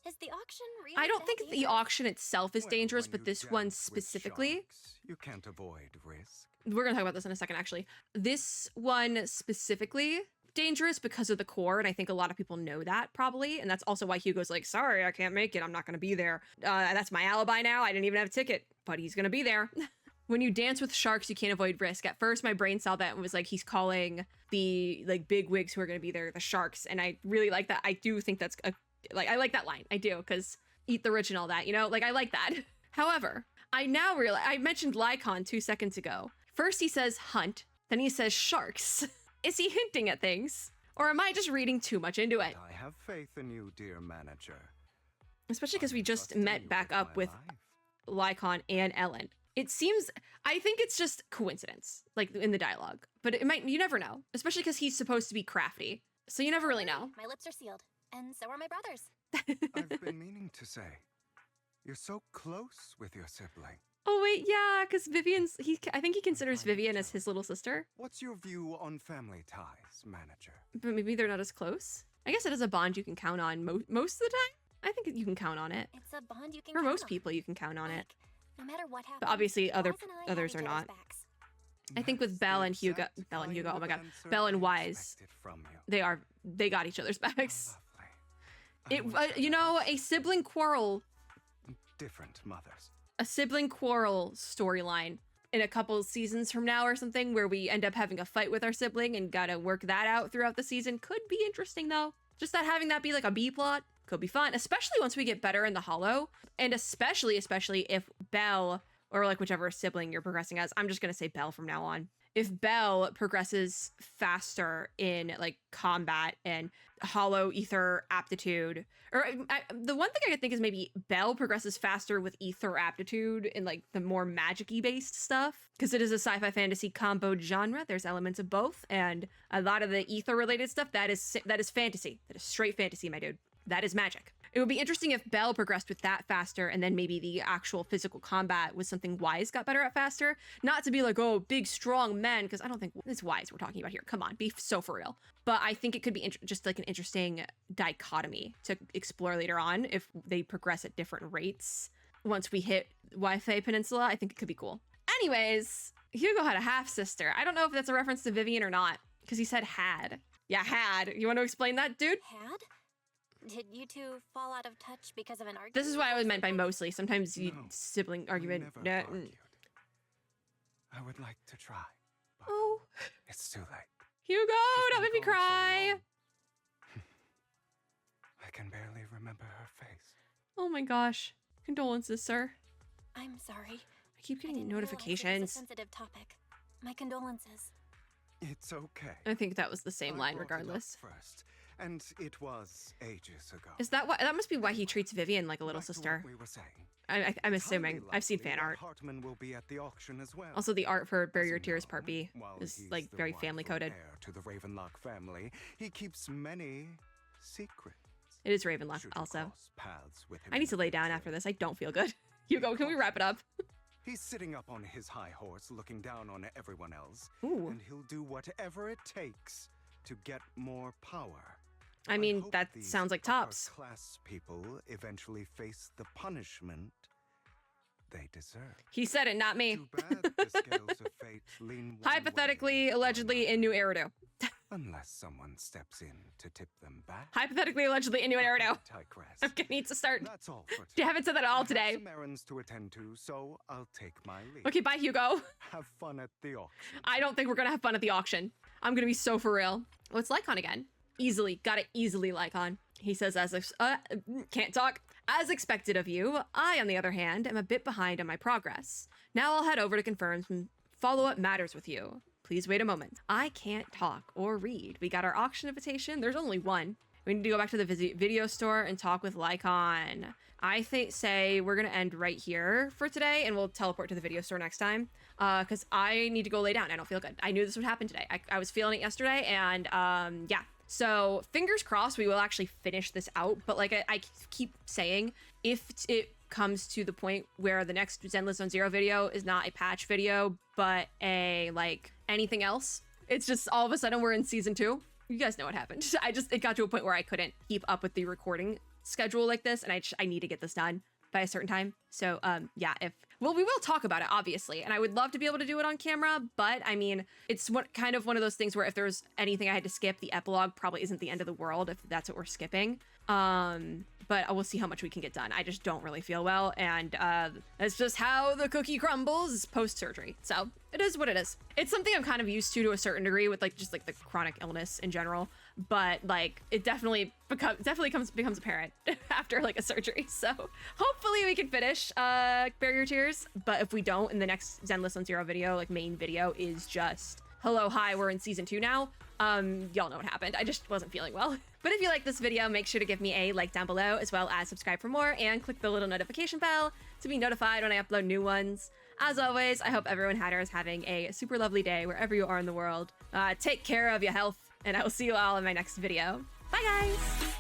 Is the auction really I don't that think the dangerous? auction itself is Well, dangerous, when but you this jump one with specifically... sharks, you can't avoid risk. We're gonna talk about this in a second, actually. This one specifically dangerous because of the core, and I think a lot of people know that probably, and that's also why Hugo's like, sorry, I can't make it. I'm not gonna be there. That's my alibi now. I didn't even have a ticket, but he's gonna be there. When you dance with sharks, you can't avoid risk. At first, my brain saw that and was like, he's calling the like big wigs who are going to be there the sharks. And I really like that. I do think that's I like that line. I do, because eat the rich and all that, you know, like I like that. However, I now realize I mentioned Lycaon 2 seconds ago. First he says hunt, then he says sharks. Is he hinting at things? Or am I just reading too much into it? I have faith in you, dear manager. Especially because we just Trust in met you back with up my with life. Lycaon and Ellen. It seems, I think it's just coincidence, like in the dialogue. But it might, you never know. Especially because he's supposed to be crafty. So you never really know. My lips are sealed, and so are my brothers. I've been meaning to say, you're so close with your sibling. Oh wait, yeah, because Vivian's, I think he considers Vivian as his little sister. What's your view on family ties, manager? But maybe they're not as close. I guess it is a bond you can count on most of the time. I think you can count on it. It's a bond you can For count most on. people, you can count on it. Like, no matter what happens, But obviously Wise and I others have are each not. other's backs. I think with That's Belle the and Hugo, exact Belle and kind Hugo, oh my of god, answer Belle and I Wise, expected from you. they got each other's backs. Lovely. You know, a sibling quarrel Different mothers. a sibling quarrel storyline in a couple seasons from now or something where we end up having a fight with our sibling and gotta work that out throughout the season could be interesting though. Just that having that be like a B plot could be fun, especially once we get better in the Hollow, and especially if Belle, or like whichever sibling you're progressing as, I'm just gonna say Belle from now on. If Belle progresses faster in like combat and hollow ether aptitude, or the one thing I could think is maybe Belle progresses faster with ether aptitude in like the more magic-y based stuff, because it is a sci-fi fantasy combo genre. There's elements of both, and a lot of the ether related stuff that is fantasy. That is straight fantasy, my dude. That is magic. It would be interesting if Belle progressed with that faster, and then maybe the actual physical combat was something Wise got better at faster. Not to be like, oh, big, strong men, because I don't think it's Wise we're talking about here. Come on, be so for real. But I think it could be just like an interesting dichotomy to explore later on if they progress at different rates. Once we hit Wi-Fi Peninsula, I think it could be cool. Anyways, Hugo had a half-sister. I don't know if that's a reference to Vivian or not, because he said had. Yeah, had. You want to explain that, dude? Had? Did you two fall out of touch because of an argument? This is what I was meant by mostly. Sometimes you No, sibling argument. We never argued. I would like to try, but Oh, it's too late. Hugo, She's don't been make me gone so cry. long. I can barely remember her face. Oh my gosh. Condolences, sir. I'm sorry. I keep I getting didn't realize it was a notifications. sensitive topic. My condolences. It's okay. I think that was the same I line brought it up regardless. First, and it was ages ago. Is that why? That must be why he treats Vivian like a little Back to sister. what we were saying. I'm It's assuming. highly I've seen likely fan that art. Hartman will be at the auction as well. Also, the art for Bury As Your you Tears know, Part B while is he's like the very rightful family coded. heir to the Ravenlock family, he keeps many secrets. It is Ravenlock Should you also. cross paths with him I in need to the lay down future. after this. I don't feel good. Hugo, can we wrap it up? He's sitting up on his high horse, looking down on everyone else, Ooh. and he'll do whatever it takes to get more power. I mean, hope that these sounds like tops. upper-class people eventually face the punishment they deserve. He said it, not me. Too bad the scales of fate lean one Hypothetically, way or allegedly, in New Eridu. unless someone steps in to tip them back. Hypothetically, allegedly, in New Eridu. I digress. I'm gonna need to start. That's all for You today. haven't said that at I all have today. some errands to attend to, so I'll take my leave. Okay, bye, Hugo. Have fun at the auction. I don't think we're gonna have fun at the auction. I'm gonna be so for real. Oh, it's Lycaon again. Easily. Got it easily, Lycaon. He says, can't talk. As expected of you, I, on the other hand, am a bit behind on my progress. Now I'll head over to confirm some follow-up matters with you. Please wait a moment. I can't talk or read. We got our auction invitation. There's only one. We need to go back to the video store and talk with Lycaon. I say we're gonna end right here for today, and we'll teleport to the video store next time. Because I need to go lay down. I don't feel good. I knew this would happen today. I was feeling it yesterday, and yeah. So fingers crossed we will actually finish this out. But like I keep saying, if it comes to the point where the next Zenless Zone Zero video is not a patch video, but a like anything else, it's just all of a sudden we're in season 2. You guys know what happened. It got to a point where I couldn't keep up with the recording schedule like this, and I need to get this done by a certain time. So yeah, we will talk about it obviously, and I would love to be able to do it on camera, but I mean, it's kind of one of those things where if there's anything I had to skip, the epilogue probably isn't the end of the world if that's what we're skipping. But we'll see how much we can get done. I just don't really feel well, and that's just how the cookie crumbles post-surgery. So it is what it is. It's something I'm kind of used to a certain degree with like just like the chronic illness in general, but like it definitely becomes apparent after like a surgery. So hopefully we can finish Bear Your Tears, but if we don't, in the next Zenless Zone Zero video, like main video, is just hello, hi, we're in season 2 now. Y'all know what happened. I just wasn't feeling well. But if you like this video, make sure to give me a like down below, as well as subscribe for more and click the little notification bell to be notified when I upload new ones. As always, I hope everyone is having a super lovely day wherever you are in the world. Take care of your health, and I will see you all in my next video. Bye guys!